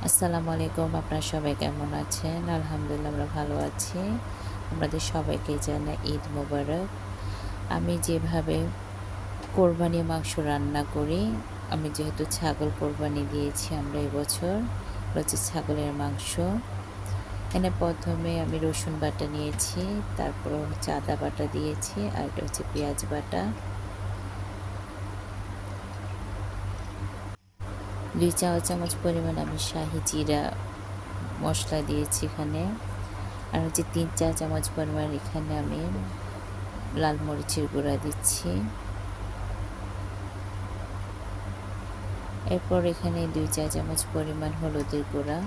আসসালামু আলাইকুম। আপনারা সবাই কেমন আছেন? আলহামদুলিল্লাহ আমরা ভালো আছি। আপনাদের সবাইকে জানাই ঈদ মোবারক। আমি যেভাবে কোরবানির মাংস রান্না করি, আমি যেহেতু ছাগল কোরবানি দিয়েছি আমরা এবছর, এটা হচ্ছে ছাগলের মাংস। এখানে ১ম এ আমি রসুন বাটা নিয়েছি, তারপর হচ্ছে আদা বাটা দিয়েছি, আর এটা হচ্ছে পেঁয়াজ বাটা। ২ চা-চামচ পরিমাণ আমি শাহি জিরা মসলা দিয়েছি এখানে। আর হচ্ছে ৩ চা-চামচ পরিমাণ এখানে আমি লাল মরিচের গুঁড়া দিচ্ছি। এরপর এখানে ২ চা-চামচ পরিমাণ হলুদের গুঁড়া।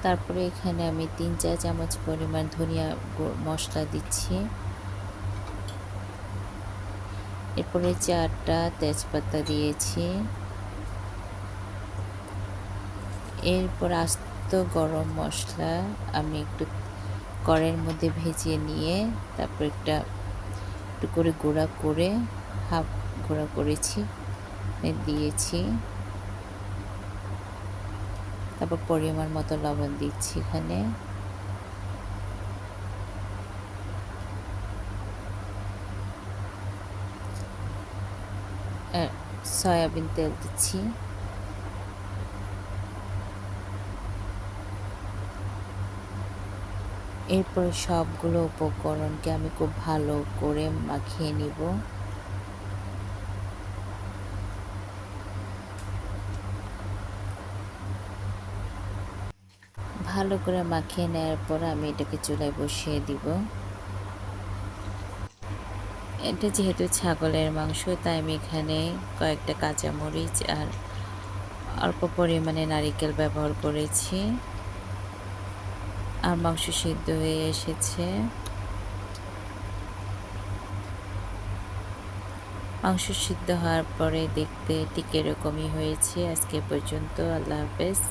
তারপরে এখানে আমি ৩ চা-চামচ পরিমাণ ধনিয়া মসলা দিচ্ছি। এরপরে ৪টা তেজপাতা দিয়েছি। এরপর আস্ত গরম মসলা আমি একটু কড়াইয়ের মধ্যে ভেজে নিয়ে তারপর একটু করে গুঁড়া করে হাফ গুঁড়া করেছি দিয়েছি। তারপর পরিমাণ মতো লবণ দিচ্ছি এখানে। সয়াবিন তেল দিচ্ছি। এরপর সবগুলো উপকরণকে আমি খুব ভালো করে মাখিয়ে নিব। ভালো করে মাখিয়ে নেওয়ার পর আমি এটাকে চুলায় বসিয়ে দিব। এটা যেহেতু ছাগলের মাংস, তাই আমি এখানে কয়েকটা কাঁচামরিচ আর অল্প পরিমাণে নারিকেল ব্যবহার করেছি। আর মাংস সিদ্ধ হয়ে এসেছে। মাংস সিদ্ধ হওয়ার পরে দেখতে ঠিক এরকমই হয়েছে। আজকে পর্যন্ত, আল্লাহ হাফেজ।